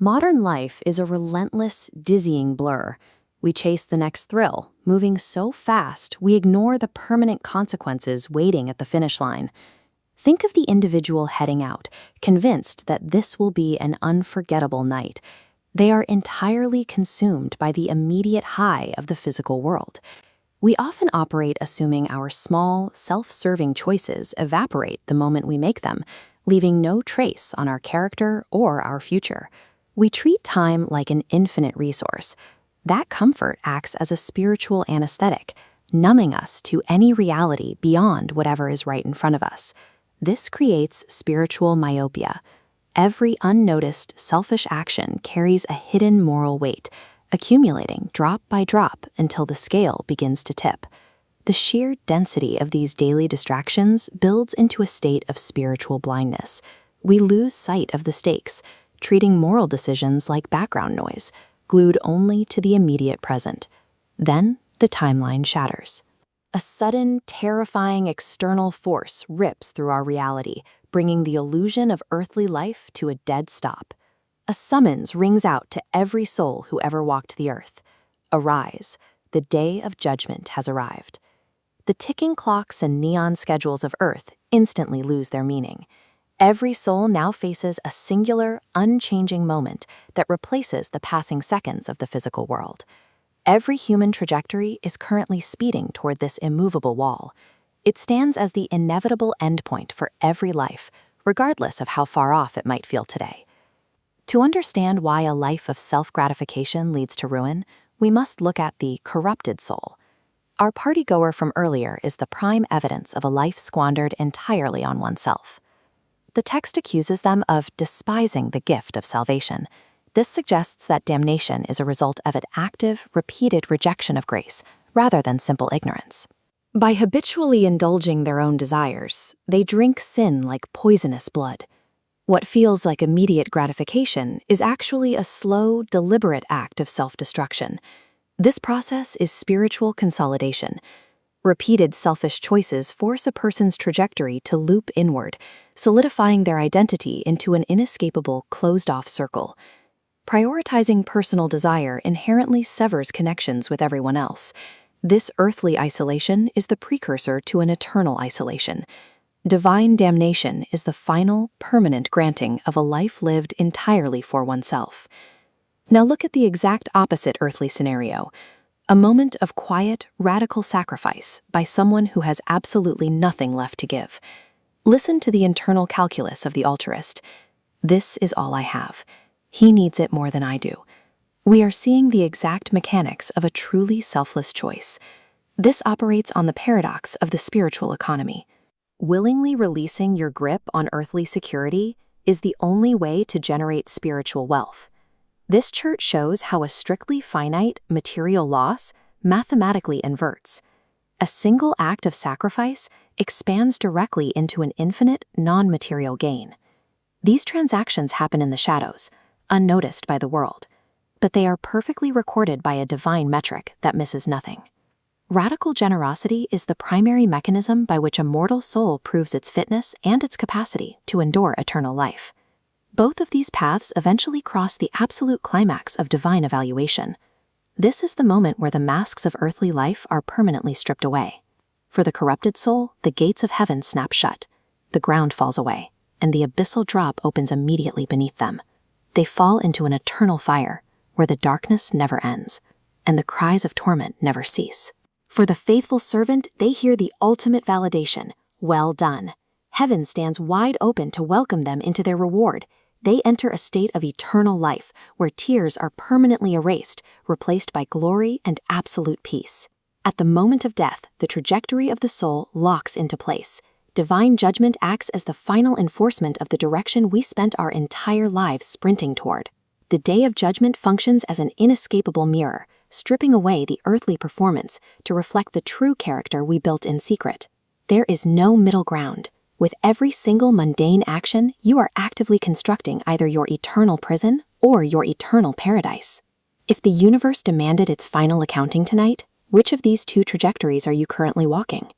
Modern life is a relentless, dizzying blur. We chase the next thrill, moving so fast we ignore the permanent consequences waiting at the finish line. Think of the individual heading out, convinced that this will be an unforgettable night. They are entirely consumed by the immediate high of the physical world. We often operate assuming our small, self-serving choices evaporate the moment we make them, leaving no trace on our character or our future. We treat time like an infinite resource. That comfort acts as a spiritual anesthetic, numbing us to any reality beyond whatever is right in front of us. This creates spiritual myopia. Every unnoticed, selfish action carries a hidden moral weight, accumulating drop by drop until the scale begins to tip. The sheer density of these daily distractions builds into a state of spiritual blindness. We lose sight of the stakes, treating moral decisions like background noise, glued only to the immediate present. Then the timeline shatters. A sudden, terrifying external force rips through our reality, bringing the illusion of earthly life to a dead stop. A summons rings out to every soul who ever walked the earth. Arise, the day of judgment has arrived. The ticking clocks and neon schedules of earth instantly lose their meaning. Every soul now faces a singular, unchanging moment that replaces the passing seconds of the physical world. Every human trajectory is currently speeding toward this immovable wall. It stands as the inevitable endpoint for every life, regardless of how far off it might feel today. To understand why a life of self-gratification leads to ruin, we must look at the corrupted soul. Our party-goer from earlier is the prime evidence of a life squandered entirely on oneself. The text accuses them of despising the gift of salvation. This suggests that damnation is a result of an active, repeated rejection of grace, rather than simple ignorance. By habitually indulging their own desires, they drink sin like poisonous blood. What feels like immediate gratification is actually a slow, deliberate act of self-destruction. This process is spiritual consolidation. Repeated selfish choices force a person's trajectory to loop inward, solidifying their identity into an inescapable, closed-off circle. Prioritizing personal desire inherently severs connections with everyone else. This earthly isolation is the precursor to an eternal isolation. Divine damnation is the final, permanent granting of a life lived entirely for oneself. Now look at the exact opposite earthly scenario. A moment of quiet, radical sacrifice by someone who has absolutely nothing left to give. Listen to the internal calculus of the altruist. This is all I have. He needs it more than I do. We are seeing the exact mechanics of a truly selfless choice. This operates on the paradox of the spiritual economy. Willingly releasing your grip on earthly security is the only way to generate spiritual wealth. This chart shows how a strictly finite material loss mathematically inverts. A single act of sacrifice expands directly into an infinite, non-material gain. These transactions happen in the shadows, unnoticed by the world, but they are perfectly recorded by a divine metric that misses nothing. Radical generosity is the primary mechanism by which a mortal soul proves its fitness and its capacity to endure eternal life. Both of these paths eventually cross the absolute climax of divine evaluation. This is the moment where the masks of earthly life are permanently stripped away. For the corrupted soul, the gates of heaven snap shut, the ground falls away, and the abyssal drop opens immediately beneath them. They fall into an eternal fire, where the darkness never ends, and the cries of torment never cease. For the faithful servant, they hear the ultimate validation, well done. Heaven stands wide open to welcome them into their reward. They enter a state of eternal life, where tears are permanently erased, replaced by glory and absolute peace. At the moment of death, the trajectory of the soul locks into place. Divine judgment acts as the final enforcement of the direction we spent our entire lives sprinting toward. The day of judgment functions as an inescapable mirror, stripping away the earthly performance to reflect the true character we built in secret. There is no middle ground. With every single mundane action, you are actively constructing either your eternal prison or your eternal paradise. If the universe demanded its final accounting tonight, which of these two trajectories are you currently walking?